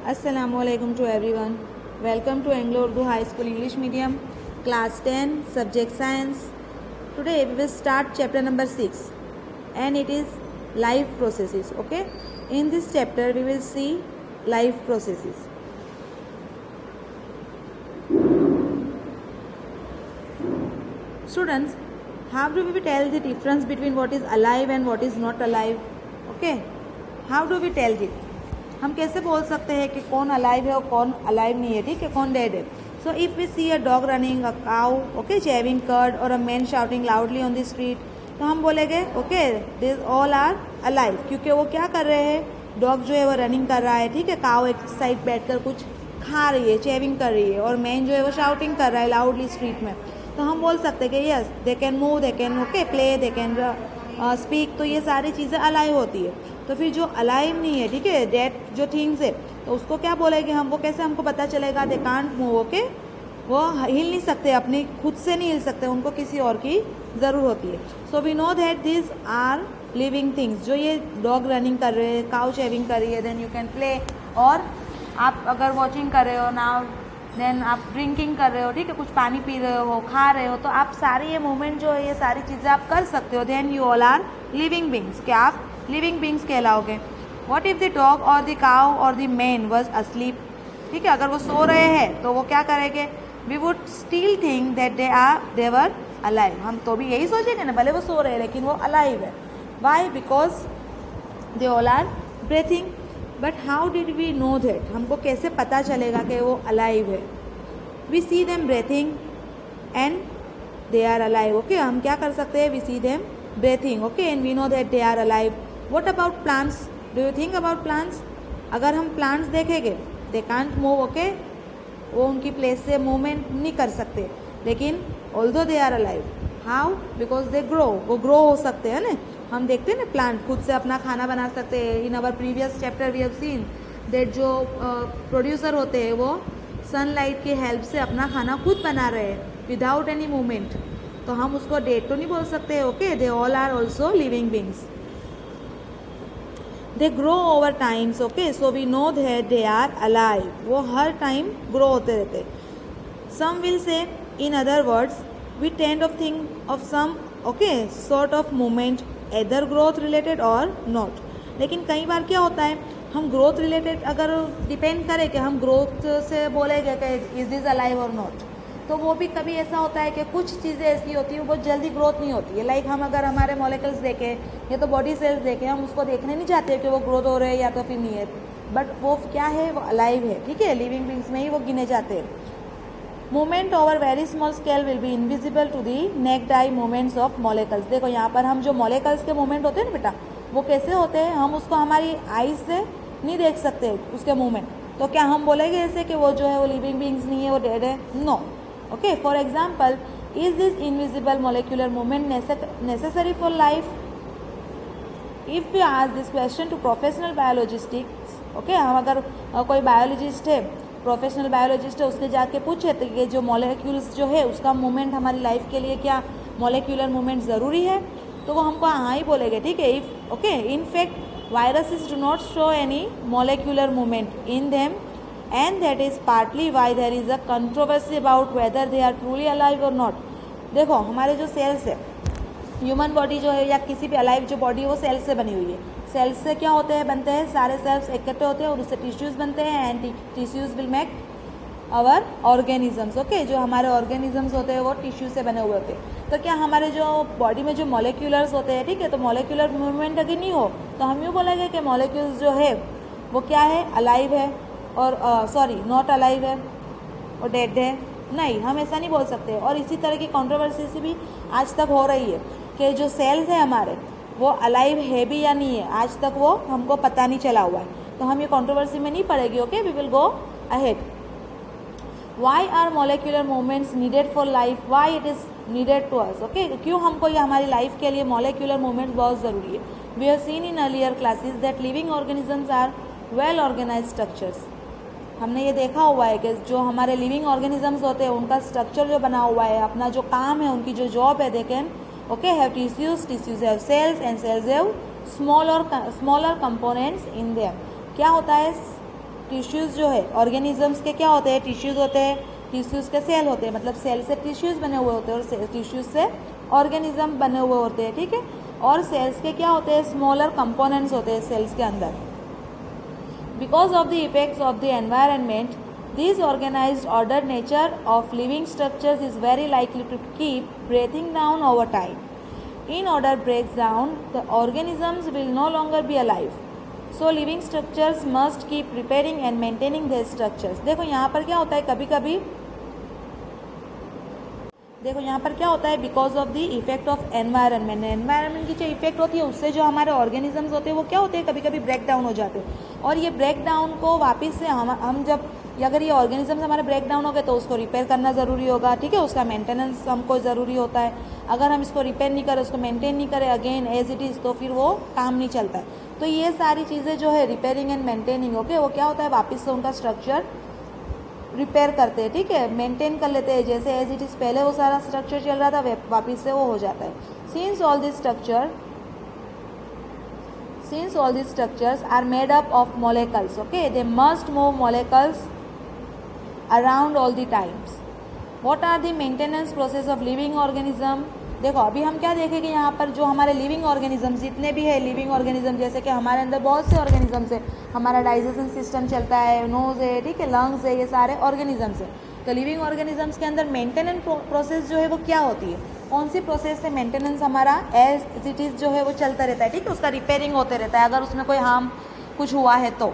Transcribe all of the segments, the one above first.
Assalamualaikum to everyone. Welcome to Anglo Urdu High School English Medium, Class 10, Subject Science. Today we will start chapter number 6 and it is life processes. Okay. In this chapter we will see life processes. Students, how do we tell the difference between what is alive and what is not alive? Okay. How do we tell it? हम कैसे बोल सकते हैं कि कौन alive है और कौन अलाइव नहीं है, ठीक है, कौन डेड है. So if we see a dog running, a cow, okay, chewing curd और a man shouting loudly on the street, तो हम बोलेंगे okay this all are alive, क्योंकि वो क्या कर रहे हैं, डॉग जो है वो रनिंग कर रहा है, ठीक है, काउ एक साइड बैठकर कुछ खा रही है, चेविंग कर रही है, और मैन जो है वो शाउटिंग कर रहा है लाउडली स्ट्रीट में. तो हम बोल सकते हैं कि yes they can move, they can okay play, they can speak, तो ये सारी चीज़ें अलाइव होती है. तो फिर जो अलाइव नहीं है, ठीक है, डेड जो थिंग्स है, तो उसको क्या बोलेंगे हम, वो कैसे हमको पता चलेगा, दे कांट मूव, ओके, वो हिल नहीं सकते, अपनी खुद से नहीं हिल सकते, उनको किसी और की ज़रूरत होती है. So we know that this are living things. जो ये डॉग रनिंग कर रहे हैं, काउ शेविंग कर रही है, देन यू कैन प्ले, और आप अगर वॉचिंग कर रहे हो नाउ, देन आप ड्रिंकिंग कर रहे हो, ठीक है, कुछ पानी पी रहे हो, खा रहे हो, तो आप सारी ये मूवमेंट जो है, ये सारी चीज़ें आप कर सकते हो. Then you all are living beings. क्या आप लिविंग बींग्स कहलाओगे. वॉट इफ़ द डॉग और द काउ और द मैन वॉज अस्लीप, ठीक है, अगर वो सो रहे हैं तो वो क्या करेंगे, we would still think that they were alive. हम तो भी यही सोचेंगे ना, भले वो सो रहे हैं लेकिन वो अलाइव है. Why? Because they all are breathing. But how did we know that, हमको कैसे पता चलेगा कि वो अलाइव है. We see them breathing and they are alive. Okay, हम क्या कर सकते हैं, we see them breathing, okay, and we know that they are alive. What about plants? Do you think about plants? अगर हम प्लांट्स देखेंगे, they can't move, okay, वो उनकी प्लेस से मूवमेंट नहीं कर सकते, लेकिन although they are alive. How? Because they grow, वो ग्रो हो सकते हैं ना. हम देखते हैं ना, प्लांट खुद से अपना खाना बना सकते हैं. In our previous chapter we have seen that जो प्रोड्यूसर होते हैं वो सनलाइट की हेल्प से अपना खाना खुद बना रहे हैं विदाउट एनी मूवमेंट. तो हम उसको डेड तो नहीं बोल सकते. Okay, they all are also living beings. They grow over times. Okay, so we know that they are alive. वो हर टाइम ग्रो होते रहते. Some will say, in other words, we tend of think of some okay sort of movement either growth related और not. लेकिन कई बार क्या होता है, हम ग्रोथ रिलेटेड अगर डिपेंड करें कि हम ग्रोथ से बोलेंगे कि इज दिस अलाइव और नॉट, तो वो भी कभी ऐसा होता है कि कुछ चीज़ें ऐसी होती हैं वो बहुत जल्दी ग्रोथ नहीं होती है. लाइक हम अगर हमारे मॉलिक्यूल्स देखें या तो बॉडी सेल्स देखें, हम उसको देखने नहीं चाहते कि वो ग्रोथ हो रहे हैं या तो फिर नहीं है, बट वो क्या है, वो अलाइव है, ठीक है, लिविंग बींग्स में ही वो गिने जाते हैं. Movement over very small scale will be invisible to the naked eye movements of molecules. देखो यहाँ पर हम जो मॉलिक्यूल्स के मूवमेंट होते हैं ना बेटा, वो कैसे होते हैं, हम उसको हमारी आईज से नहीं देख सकते उसके मूवमेंट. तो क्या हम बोलेंगे ऐसे कि वो जो है वो लिविंग बींग्स नहीं है, वो डेड है? No. Okay, for example, is this invisible molecular movement necessary for life? If you ask this question to professional biologist, okay, हम अगर कोई बायोलॉजिस्ट है, प्रोफेशनल बायोलॉजिस्ट है, उसके जाके पूछे तो ये जो मॉलिक्यूल्स जो है उसका मूवमेंट हमारी लाइफ के लिए क्या मॉलिक्यूलर मूवमेंट ज़रूरी है, तो वो हमको हाँ ही बोलेंगे, ठीक है. If okay, in fact viruses do not show any molecular movement in them, and that is partly why there is a controversy about whether they are truly alive or not. देखो हमारे जो सेल्स है, human body जो है या किसी भी alive जो बॉडी है वो सेल्स से बनी हुई है. सेल्स से क्या होते हैं, बनते हैं, सारे सेल्स इकट्ठे होते हैं और उससे टिश्यूज़ बनते हैं, and tissues will make our organisms. Okay, जो हमारे ऑर्गेनिजम्स होते हैं वो टिश्यू से बने हुए होते हैं. तो क्या हमारे जो बॉडी में जो मॉलिक्यूलर्स होते हैं, ठीक है, तो मॉलिक्यूलर मूवमेंट अगर नहीं हो तो हम यूँ बोलेंगे कि मॉलिक्यूल्स जो है वो क्या है, अलाइव है, और सॉरी नॉट अलाइव है और डेड है. नहीं, हम ऐसा नहीं बोल सकते. और इसी तरह की कंट्रोवर्सी से भी आज तक हो रही है कि जो सेल्स है हमारे वो अलाइव है भी या नहीं है, आज तक वो हमको पता नहीं चला हुआ है. तो हम ये कंट्रोवर्सी में नहीं पड़ेगी. Okay, we will go ahead. Why are molecular movements needed for life? Why it is needed to us? Okay, क्यों हमको ये हमारी लाइफ के लिए मोलिकुलर मूवमेंट्स बहुत ज़रूरी है. We have seen in earlier classes that living organisms are well organized structures. हमने ये देखा हुआ है कि जो हमारे लिविंग ऑर्गेनिजम्स होते हैं उनका स्ट्रक्चर जो बना हुआ है, अपना जो काम है, उनकी जो जॉब है, they can okay have tissues have cells and cells have smaller components in them. क्या होता है, टिश्यूज़ जो है ऑर्गेनिजम्स के क्या होते हैं, टिश्यूज़ होते हैं, टिश्यूज़ के सेल होते हैं, मतलब सेल से टिश्यूज़ बने हुए होते हैं और टिश्यूज़ से ऑर्गेनिज्म बने हुए होते हैं, ठीक है। और सेल्स के क्या होते हैं, स्मॉलर कंपोनेंट्स होते हैं सेल्स के अंदर। Because of the effects of the environment, this organized order nature of living structures is very likely to keep breaking down over time. In order breaks down, the organisms will no longer be alive. So living structures must keep repairing and maintaining their structures. देखो यहाँ पर क्या होता है, कभी कभी देखो यहाँ पर क्या होता है, because of the effect of environment, environment की जो इफेक्ट होती है उससे जो हमारे ऑर्गेनिजम्स होते हैं वो क्या होते हैं, कभी कभी ब्रेक डाउन हो जाते हैं. और ये ब्रेक डाउन को वापस से हम जब अगर ये ऑर्गेनिजम्स हमारे ब्रेक डाउन हो गए तो उसको रिपेयर करना ज़रूरी होगा, ठीक है, उसका मेंटेनेंस हमको ज़रूरी होता है. अगर हम इसको रिपेयर नहीं करें, उसको मेंटेन नहीं करें अगेन एज इट इज़, तो फिर वो काम नहीं चलता है. तो ये सारी चीज़ें जो है रिपेयरिंग एंड मेंटेनिंग, ओके, वो क्या होता है, वापस से उनका स्ट्रक्चर रिपेयर करते हैं, ठीक है, मेंटेन कर लेते हैं, जैसे एज इट इज़ पहले वो सारा स्ट्रक्चर चल रहा था वापस से वो हो जाता है. Since all these structures are made up of molecules, okay, they must move molecules around all the times. What are the maintenance process of living organism? देखो अभी हम क्या देखेंगे यहाँ पर, जो हमारे लिविंग ऑर्गेनिज्म जितने भी है, लिविंग ऑर्गेनिज्म जैसे कि हमारे अंदर बहुत से ऑर्गेनिजम्स है, हमारा डाइजेशन सिस्टम चलता है, नोज है, ठीक है, लंग्स है, ये सारे ऑर्गेनिजम्स है. तो लिविंग ऑर्गेनिजम्स के अंदर मेंटेनेंस प्रोसेस जो है वो क्या होती है, कौन सी प्रोसेस से मेंटेनेंस हमारा एज इट इज़ जो है वो चलता रहता है, ठीक है, उसका रिपेयरिंग होते रहता है अगर उसमें कोई हार्म कुछ हुआ है तो.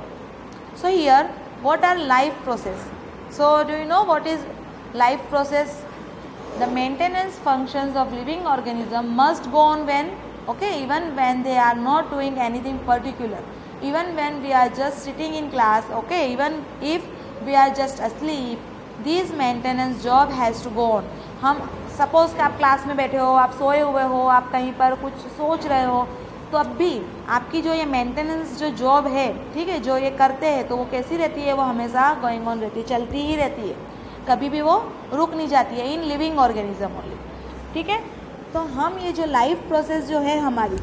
So here what our life process. So do you know what is life process? The maintenance functions of living organism must go on when, okay, even when they are not doing anything particular, even when we are just sitting in class, okay, even if we are just asleep, this maintenance job has to go on. हम suppose कि आप class में बैठे हो, आप सोए हुए हो, आप कहीं पर कुछ सोच रहे हो, तो अब भी आपकी जो ये मेंटेनेंस जो जॉब है, ठीक है, जो ये करते हैं, तो वो कैसी रहती है, वो हमेशा गोइंग ऑन रहती है, चलती ही रहती है, कभी भी वो रुक नहीं जाती है, इन लिविंग ऑर्गेनिज्म ओनली, ठीक है. तो हम ये जो लाइफ प्रोसेस जो है हमारी,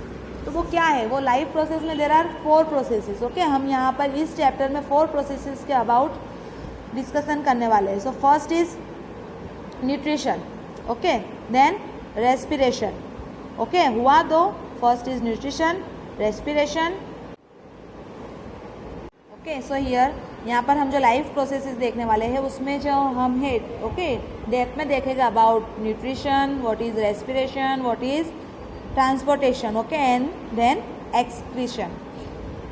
तो वो क्या है, वो लाइफ प्रोसेस में देयर आर 4 प्रोसेसेस, ओके. हम यहाँ पर इस चैप्टर में 4 प्रोसेसेस के अबाउट डिस्कशन करने वाले हैं. So first is nutrition, okay, then respiration, okay, हुआ दो. First is nutrition, respiration, okay. So here यहाँ पर हम जो लाइफ प्रोसेसेस देखने वाले हैं उसमें जो हम है, ओके, डेप्थ में देखेगा about nutrition, what is respiration, what is transportation, okay, and then excretion.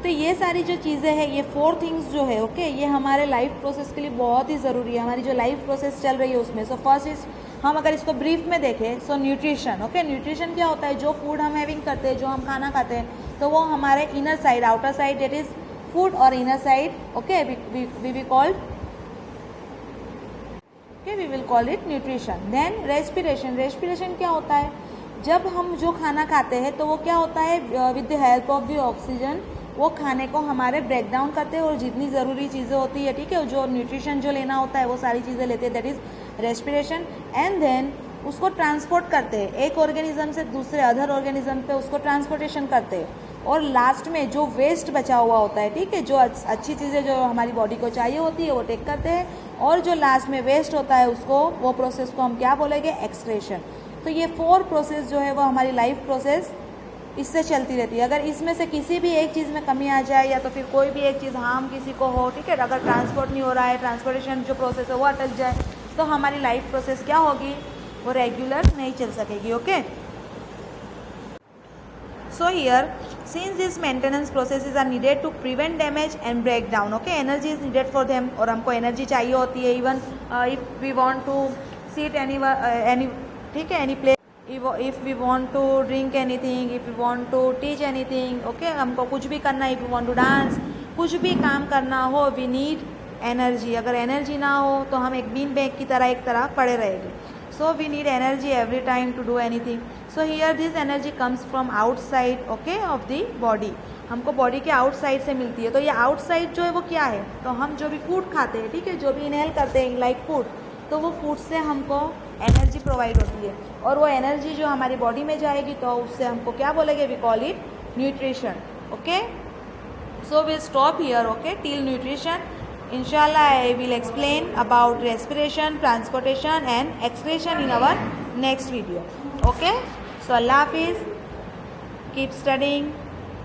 तो ये सारी जो चीज़ें हैं, ये 4 थिंग्स जो है, ओके, ये हमारे लाइफ प्रोसेस के लिए बहुत ही ज़रूरी है, हमारी जो लाइफ प्रोसेस चल रही है उसमें. सो फर्स्ट इज, हम अगर इसको ब्रीफ में देखें, सो न्यूट्रिशन, ओके. न्यूट्रिशन क्या होता है, जो फूड हम हैविंग करते हैं, जो हम खाना खाते हैं, तो वो हमारे inner side, outer side, that is food or inner side, okay, we will call it nutrition. Then respiration क्या होता है, जब हम जो खाना खाते हैं तो वो क्या होता है, with the help of the oxygen वो खाने को हमारे ब्रेक डाउन करते हैं और जितनी ज़रूरी चीज़ें होती है, ठीक है, जो न्यूट्रिशन जो लेना होता है वो सारी चीज़ें लेते हैं, that is respiration. And then उसको ट्रांसपोर्ट करते हैं एक ऑर्गेनिज्म से दूसरे अदर ऑर्गेनिज्म पे, उसको ट्रांसपोर्टेशन करते हैं. और लास्ट में जो वेस्ट बचा हुआ होता है, ठीक है, जो अच्छी चीज़ें जो हमारी बॉडी को चाहिए होती है वो टेक करते हैं, और जो लास्ट में वेस्ट होता है उसको, वो प्रोसेस को हम क्या बोलेंगे, एक्सक्रेशन. तो ये 4 प्रोसेस जो है वो हमारी लाइफ प्रोसेस इससे चलती रहती है. अगर इसमें से किसी भी एक चीज़ में कमी आ जाए या तो फिर कोई भी एक चीज़ हार्म किसी को हो, ठीक है, अगर ट्रांसपोर्ट नहीं हो रहा है, ट्रांसपोर्टेशन जो प्रोसेस है वो अटक जाए, तो हमारी लाइफ प्रोसेस क्या होगी, वो रेगुलर नहीं चल सकेगी, okay. So here, since these maintenance processes are needed to prevent damage and breakdown, okay, energy is needed for them, और हमको energy चाहिए होती है. Even if we want to sit any ठीक है, any place, if we want to drink anything, if we want to teach anything, okay, हमको कुछ भी करना, if we want to dance, कुछ भी काम करना हो, we need energy. अगर energy ना हो तो हम एक बीन बैग की तरह एक तरह पड़े रहेंगे. So we need energy every time to do anything. So here this energy comes from outside, okay, of the body. हमको बॉडी के आउटसाइड से मिलती है. तो ये आउटसाइड जो है वो क्या है, तो हम जो भी फूड खाते हैं, ठीक है, जो भी इनहेल करते हैं लाइक फूड, तो वो फूड से हमको एनर्जी प्रोवाइड होती है, और वो एनर्जी जो हमारी बॉडी में जाएगी तो उससे हमको क्या बोलेंगे, we call it nutrition, okay. So we stop here, okay, till nutrition. Inshallah, I will explain about respiration, transportation and excretion in our next video. Okay? So Allah Hafiz. Keep studying.